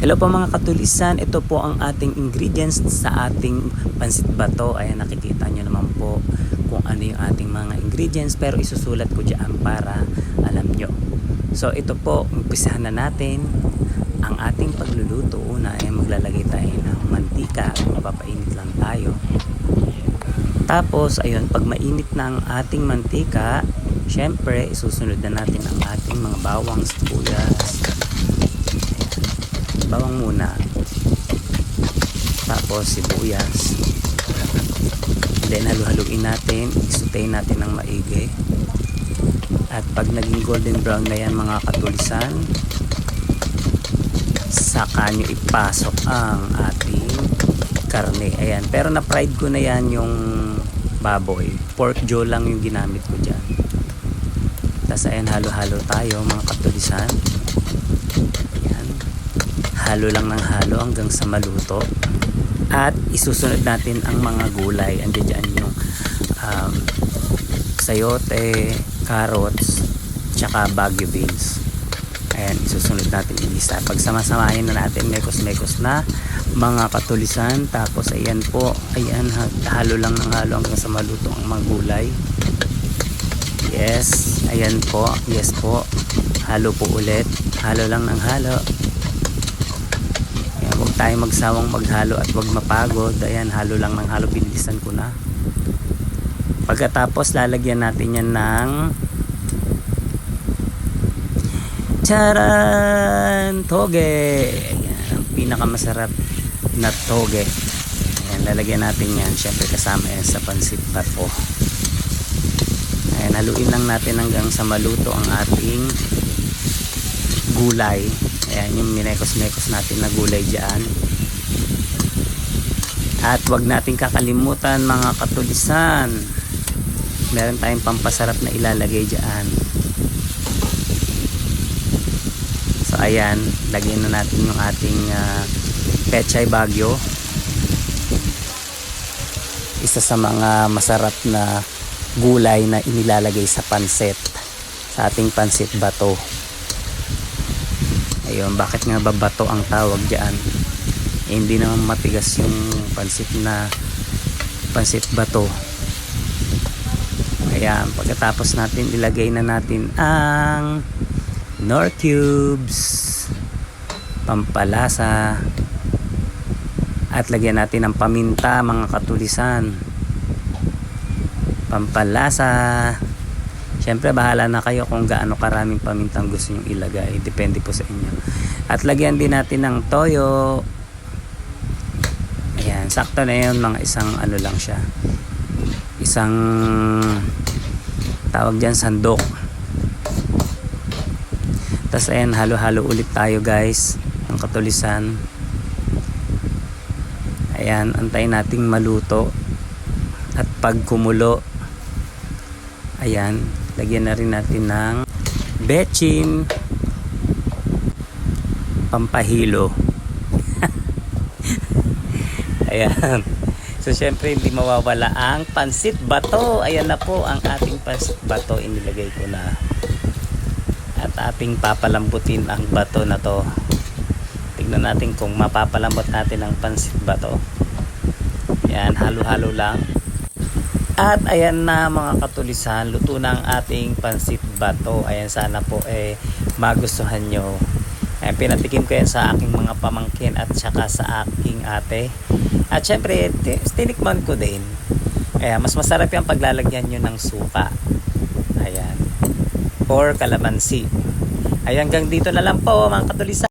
Hello po mga katulisan, ito po ang ating ingredients sa ating pansit bato. Ayan, nakikita nyo naman po kung ano yung ating mga ingredients, pero isusulat ko dyan para alam nyo. So ito po, umpisahan na natin ang ating pagluluto. Una ay maglalagay tayo ng mantika, mapapainit lang tayo. Tapos ayun, pag mainit na ang ating mantika, syempre isusunod na natin ang ating mga bawang, sibuyas. Bawang muna, tapos sibuyas, then halu-haluin natin, isutayin natin ng maigi. At pag naging golden brown na yan mga katulisan, saka nyo ipasok ang ating karne. Ayan, pero na-fried ko na yan yung baboy, pork jaw lang yung ginamit ko dyan. Tapos ayan, halo-halo tayo mga katulisan. Halo lang ng halo hanggang sa maluto. At isusunod natin ang mga gulay. Andiyan dyan yung sayote, carrots, tsaka baguio beans. Ayan, isusunod natin ilista. Pag sama-samahin na natin, mekos-mekos na mga katulisan. Tapos ayan po, ayan, halo lang ng halo hanggang sa maluto ang mga gulay. Yes, ayan po, yes po. Halo po ulit, halo lang ng halo. Huwag tayo magsawang maghalo at huwag mapagod. Ayan, halo lang ng halo, binilisan ko na. Pagkatapos lalagyan natin yan ng charan! Toge! Ayan, ang pinakamasarap na toge. Ayan, lalagyan natin yan. Siyempre kasama yan sa pansit bato. Ayan, haluin lang natin hanggang sa maluto ang ating gulay. Ayan, yung minekos-mekos natin na gulay dyan. At wag natin kakalimutan mga katulisan, meron tayong pampasarap na ilalagay dyan. So ayan, lagyan na natin yung ating pechay baguio. Isa sa mga masarap na gulay na inilalagay sa pansit, sa ating pansit bato. Ayun, bakit nga ba bato ang tawag dyan? Eh, hindi naman matigas yung pansit bato. Ayan, pagkatapos natin ilagay na natin ang Knorr cubes, pampalasa, at lagyan natin ng paminta mga katulisan, pampalasa. Siyempre bahala na kayo kung gaano karaming pamintang gusto nyo ilagay, depende po sa inyo. At lagyan din natin ng toyo. Ayan, sakto na yun, mga isang ano lang siya, isang tawag dyan, sandok. Tapos ayan, halo-halo ulit tayo guys, ang katulisan. Ayan, antayin nating maluto. At pag kumulo, ayan, lagyan na rin natin ng bechin, pampahilo. Ayan. So syempre hindi mawawala ang pansit bato. Ayan na po ang ating pansit bato, inilagay ko na. At ating papalambutin ang bato na to. Tignan natin kung mapapalambot natin ang pansit bato. Ayan, halo-halo lang. At ayan na mga katulisan, luto na ang ating pansit bato. Ayan, sana po magustuhan nyo. Ayan, pinatikim ko yan sa aking mga pamangkin at saka sa aking ate. At syempre, tinikman ko din. Ayan, mas masarap yung paglalagyan nyo ng suka. Ayan. Or kalamansi. Ayan, hanggang dito na lang po mga katulisan.